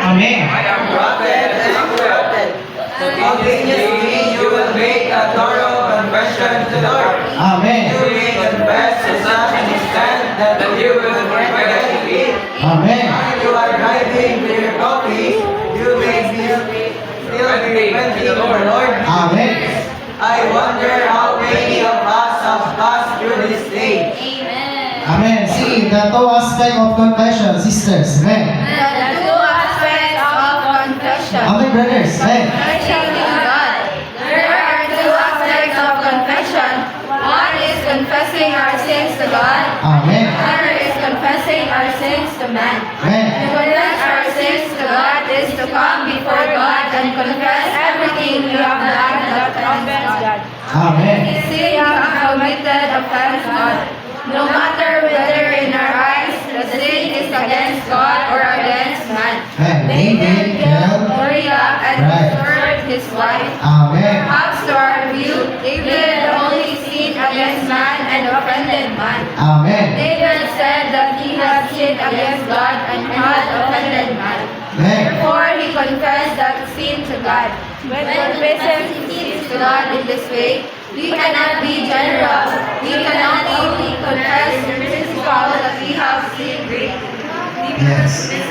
Amen. I am rotted and corrupted. Continuously, you will make a thorough confession to the Lord. Amen. You may confess to such an extent that you will regret it. Amen. While you are driving to your coffee, you may still be repenting to the Lord. Amen. I wonder how many of us have passed through this stage. Amen. Amen. See, the two aspects of confession, sisters. Amen. The two aspects of confession. Amen, brothers. Amen. Worshiping God. There are two aspects of confession. One is confessing our sins to God. Amen. Another is confessing our sins to man. To Amen. confess our sins to God is to come before God and confess everything we have done that offends God. Amen. Sin we have committed offends God. No matter whether in our eyes the sin is against God or against man. Amen. David killed Uriah and Right. murdered his wife. Amen. Perhaps to our view, David only sinned against man and offended man. Amen. David said that he had sinned against God and had offended man. Amen. Therefore, he confessed that sin to God. When confessing sins to God in this way, we cannot be general. We cannot only confess the principle that we have sinned greatly. Yes.